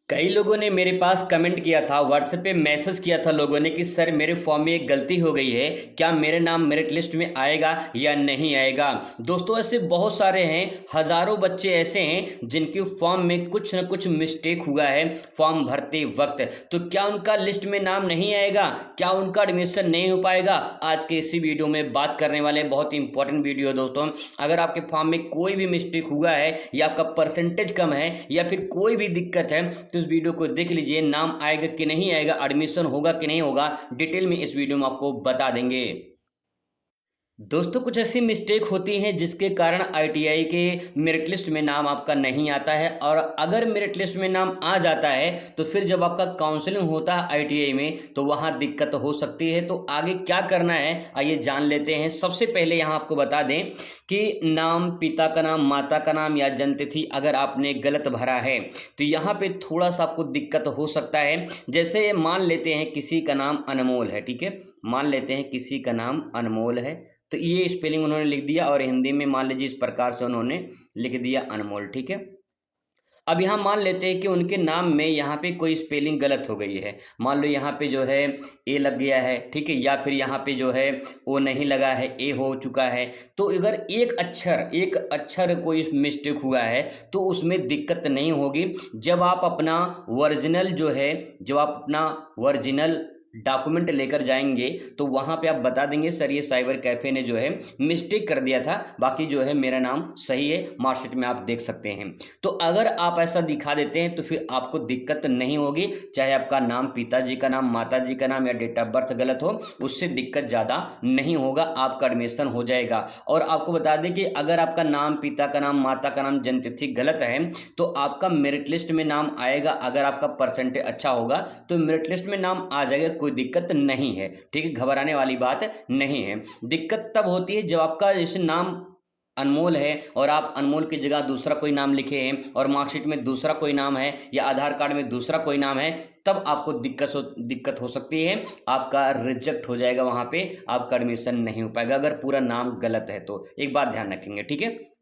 कई लोगों ने मेरे पास कमेंट किया था, व्हाट्सएप पे मैसेज किया था लोगों ने कि सर मेरे फॉर्म में एक गलती हो गई है, क्या मेरे नाम मेरिट लिस्ट में आएगा या नहीं आएगा। दोस्तों ऐसे बहुत सारे हैं, हज़ारों बच्चे ऐसे हैं जिनके फॉर्म में कुछ न कुछ मिस्टेक हुआ है फॉर्म भरते वक्त। तो क्या उनका लिस्ट में नाम नहीं आएगा, क्या उनका एडमिशन नहीं हो पाएगा? आज के इसी वीडियो में बात करने वाले हैं। बहुत ही इंपॉर्टेंट वीडियो है दोस्तों। अगर आपके फॉर्म में कोई भी मिस्टेक हुआ है या आपका परसेंटेज कम है या फिर कोई भी दिक्कत है तो इस वीडियो को देख लीजिए। नाम आएगा कि नहीं आएगा, एडमिशन होगा कि नहीं होगा, डिटेल में इस वीडियो में आपको बता देंगे। दोस्तों कुछ ऐसी मिस्टेक होती हैं जिसके कारण आईटीआई के मेरिट लिस्ट में नाम आपका नहीं आता है, और अगर मेरिट लिस्ट में नाम आ जाता है तो फिर जब आपका काउंसलिंग होता है आईटीआई में तो वहाँ दिक्कत हो सकती है। तो आगे क्या करना है आइए जान लेते हैं। सबसे पहले यहाँ आपको बता दें कि नाम, पिता का नाम, माता का नाम या जन्मतिथि अगर आपने गलत भरा है तो यहाँ पे थोड़ा सा आपको दिक्कत हो सकता है। जैसे मान लेते हैं किसी का नाम अनमोल है, ठीक है, मान लेते हैं किसी का नाम अनमोल है, तो ये स्पेलिंग उन्होंने लिख दिया और हिंदी में मान लीजिए इस प्रकार से उन्होंने लिख दिया अनमोल, ठीक है। अब यहाँ मान लेते हैं कि उनके नाम में यहाँ पे कोई स्पेलिंग गलत हो गई है। मान लो यहाँ पे जो है ए लग गया है, ठीक है, या फिर यहाँ पे जो है ओ नहीं लगा है, ए हो चुका है। तो अगर एक अक्षर कोई मिस्टेक हुआ है तो उसमें दिक्कत नहीं होगी। जब आप अपना ओरिजिनल डॉक्यूमेंट लेकर जाएंगे तो वहाँ पे आप बता देंगे सर ये साइबर कैफ़े ने जो है मिस्टेक कर दिया था, बाकी जो है मेरा नाम सही है, मार्कशीट में आप देख सकते हैं। तो अगर आप ऐसा दिखा देते हैं तो फिर आपको दिक्कत नहीं होगी, चाहे आपका नाम, पिताजी का नाम, माताजी का नाम या डेट ऑफ बर्थ गलत हो, उससे दिक्कत ज़्यादा नहीं होगा, आपका एडमिशन हो जाएगा। और आपको बता दें कि अगर आपका नाम, पिता का नाम, माता का नाम, जन्मतिथि गलत है तो आपका मेरिट लिस्ट में नाम आएगा। अगर आपका परसेंटेज अच्छा होगा तो मेरिट लिस्ट में नाम आ जाएगा, कोई दिक्कत नहीं है, ठीक है, घबराने वाली बात नहीं है। दिक्कत तब होती है जब आपका जैसे नाम अनमोल है और आप अनमोल की जगह दूसरा कोई नाम लिखे हैं और मार्कशीट में दूसरा कोई नाम है या आधार कार्ड में दूसरा कोई नाम है, तब आपको दिक्कत हो सकती है, आपका रिजेक्ट हो जाएगा, वहां पे आपका एडमिशन नहीं हो पाएगा अगर पूरा नाम गलत है तो। एक बात ध्यान रखेंगे, ठीक है।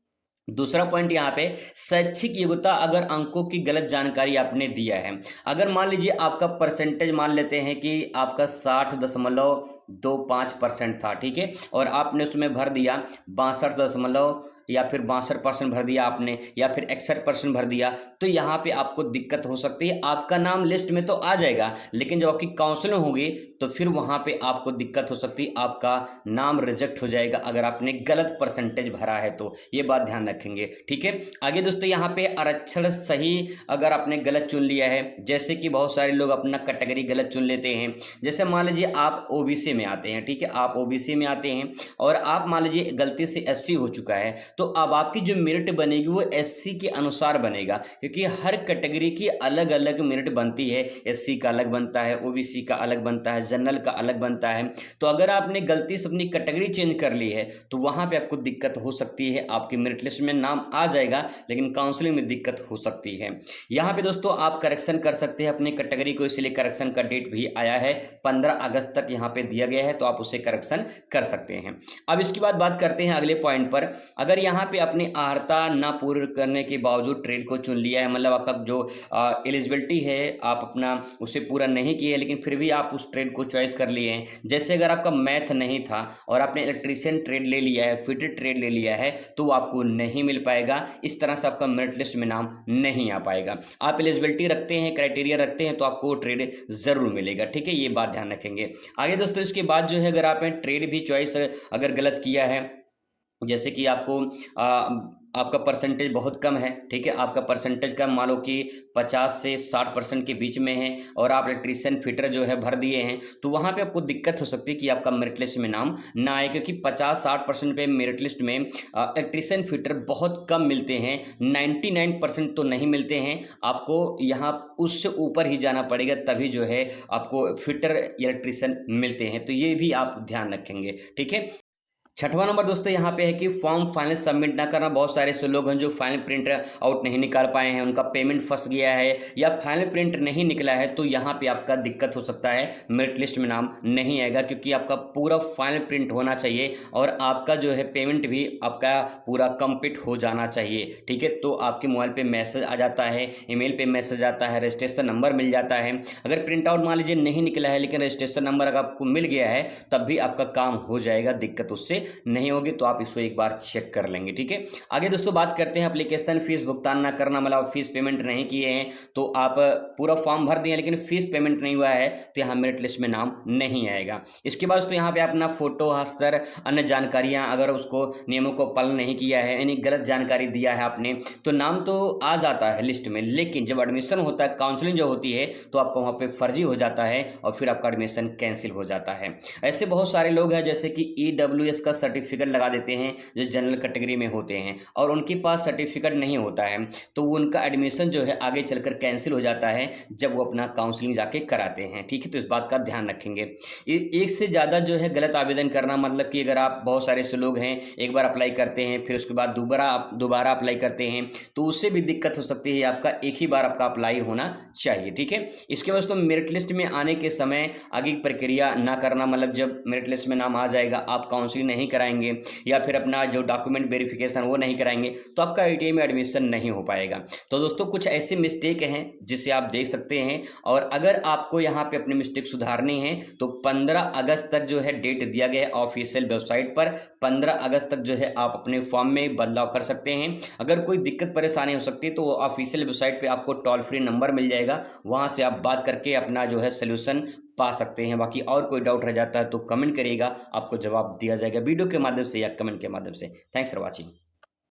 दूसरा पॉइंट यहाँ पे, शैक्षिक योग्यता अगर अंकों की गलत जानकारी आपने दिया है। अगर मान लीजिए आपका परसेंटेज मान लेते हैं कि आपका 60.25% था, ठीक है, और आपने उसमें भर दिया 62 दशमलव या फिर 62% भर दिया आपने, या फिर 61% भर दिया, तो यहाँ पे आपको दिक्कत हो सकती है। आपका नाम लिस्ट में तो आ जाएगा लेकिन जब आपकी काउंसलिंग होगी तो फिर वहाँ पे आपको दिक्कत हो सकती है, आपका नाम रिजेक्ट हो जाएगा अगर आपने गलत परसेंटेज भरा है तो। ये बात ध्यान रखेंगे, ठीक है। आगे दोस्तों यहाँ पे आरक्षण सही अगर आपने गलत चुन लिया है, जैसे कि बहुत सारे लोग अपना कैटेगरी गलत चुन लेते हैं। जैसे मान लीजिए आप ओबीसी में आते हैं, ठीक है, आप ओबीसी में आते हैं और आप मान लीजिए गलती से एससी हो चुका है, तो अब आपकी जो मेरिट बनेगी वो एससी के अनुसार बनेगा, क्योंकि हर कैटेगरी की अलग अलग मेरिट बनती है। एससी का अलग बनता है, ओबीसी का अलग बनता है, जनरल का अलग बनता है। तो अगर आपने गलती से अपनी कैटेगरी चेंज कर ली है तो वहाँ पे आपको दिक्कत हो सकती है। आपकी मेरिट लिस्ट में नाम आ जाएगा लेकिन काउंसलिंग में दिक्कत हो सकती है। यहाँ पे दोस्तों आप करेक्शन कर सकते हैं अपनी कैटेगरी को, इसलिए करेक्शन का डेट भी आया है, 15 अगस्त तक यहाँ पे दिया गया है, तो आप उसे करेक्शन कर सकते हैं। अब इसके बाद बात करते हैं अगले पॉइंट पर। अगर यहाँ पे अपनी अर्हता ना पूरी करने के बावजूद ट्रेड को चुन लिया है, मतलब आपका जो एलिजिबिलिटी है आप अपना उसे पूरा नहीं किया है लेकिन फिर भी आप उस ट्रेड को चॉइस कर लिए हैं। जैसे अगर आपका मैथ नहीं था और आपने इलेक्ट्रीशियन ट्रेड ले लिया है, फिटर ट्रेड ले लिया है, तो आपको नहीं मिल पाएगा। इस तरह से आपका मेरिट लिस्ट में नाम नहीं आ पाएगा। आप एलिजिबिलिटी रखते हैं, क्राइटेरिया रखते हैं, तो आपको वो ट्रेड जरूर मिलेगा, ठीक है, ये बात ध्यान रखेंगे। आगे दोस्तों इसके बाद जो है अगर आपने ट्रेड भी चॉइस अगर गलत किया है, जैसे कि आपका परसेंटेज बहुत कम है, ठीक है, आपका परसेंटेज कम मान लो कि 50 से 60% के बीच में है और आप इलेक्ट्रीशियन फिटर जो है भर दिए हैं, तो वहाँ पे आपको दिक्कत हो सकती है कि आपका मेरिट लिस्ट में नाम ना आए, क्योंकि 50-60% पे मेरिट लिस्ट में इलेक्ट्रीशियन फिटर बहुत कम मिलते हैं, 99% तो नहीं मिलते हैं। आपको यहाँ उससे ऊपर ही जाना पड़ेगा तभी जो है आपको फिटर इलेक्ट्रीशियन मिलते हैं, तो ये भी आप ध्यान रखेंगे, ठीक है। छठवां नंबर दोस्तों यहाँ पे है कि फॉर्म फाइनल सबमिट ना करना। बहुत सारे ऐसे लोग हैं जो फाइनल प्रिंट आउट नहीं निकाल पाए हैं, उनका पेमेंट फंस गया है या फाइनल प्रिंट नहीं निकला है, तो यहाँ पे आपका दिक्कत हो सकता है, मेरिट लिस्ट में नाम नहीं आएगा, क्योंकि आपका पूरा फाइनल प्रिंट होना चाहिए और आपका जो है पेमेंट भी आपका पूरा कंप्लीट हो जाना चाहिए। ठीक है, तो आपके मोबाइल पे मैसेज आ जाता है, ईमेल पे मैसेज आता है, रजिस्ट्रेशन नंबर मिल जाता है। अगर प्रिंट आउट मान लीजिए नहीं निकला है लेकिन रजिस्ट्रेशन नंबर अगर आपको मिल गया है तब भी आपका काम हो जाएगा, दिक्कत उससे नहीं होगी। तो आप इसको एक बार चेक कर लेंगे। ठीक है, आगे दोस्तों बात करते हैं एप्लीकेशन फीस भुगतान ना करना, मतलब फीस पेमेंट नहीं किए हैं तो आप पूरा फॉर्म भर दिए लेकिन फीस पेमेंट नहीं हुआ है तो यहाँ मेरिट लिस्ट में नाम नहीं आएगा। इसके बाद दोस्तों यहाँ पे अपना फोटो, हस्तर, अन्य जानकारियां अगर उसको नियमों को पालन नहीं किया है, यानी गलत जानकारी दिया है आपने, तो नाम तो आ जाता है लिस्ट में, लेकिन जब एडमिशन होता है, काउंसलिंग जो होती है, तो आपका वहाँ पे फर्जी हो जाता है और फिर आपका एडमिशन कैंसिल हो जाता है। ऐसे बहुत सारे लोग हैं जैसे कि EWS का सर्टिफिकेट लगा देते हैं जो जनरल कैटेगरी में होते हैं और उनके पास सर्टिफिकेट नहीं होता है, तो वो उनका एडमिशन जो है आगे चलकर कैंसिल हो जाता है जब वो अपना काउंसलिंग जाके कराते हैं। ठीक है, तो इस बात का ध्यान रखेंगे। एक से ज़्यादा जो है गलत आवेदन करना, मतलब कि अगर आप बहुत सारे ऐसे लोग हैं एक बार अप्लाई करते हैं फिर उसके बाद दोबारा अप्लाई करते हैं तो उससे भी दिक्कत हो सकती है। आपका एक ही बार आपका अप्लाई होना चाहिए। ठीक है, इसके वजह से तो मेरिट लिस्ट में आने के समय आगे की प्रक्रिया ना करना, मतलब जब मेरिट लिस्ट में नाम आ जाएगा आप काउंसलिंग नहीं कराएंगे या फिर अपना जो डॉक्यूमेंट वेरिफिकेशन वो नहीं कराएंगे तो आपका ITI में एडमिशन नहीं हो पाएगा। तो दोस्तों कुछ ऐसे मिस्टेक हैं जिसे आप देख सकते हैं और अगर आपको यहाँ पे अपनी मिस्टेक सुधारनी है तो 15 अगस्त तक जो है डेट दिया गया है ऑफिशियल वेबसाइट पर। 15 अगस्त तक जो है आप अपने फॉर्म में बदलाव कर सकते हैं। अगर कोई दिक्कत परेशानी हो सकती है तो ऑफिशियल वेबसाइट पे आपको टोल फ्री नंबर मिल जाएगा, वहाँ से आप बात करके अपना जो है सोल्यूशन पा सकते हैं। बाकी और कोई डाउट रह जाता है तो कमेंट करिएगा, आपको जवाब दिया जाएगा वीडियो के माध्यम से या कमेंट के माध्यम से। Thanks for watching.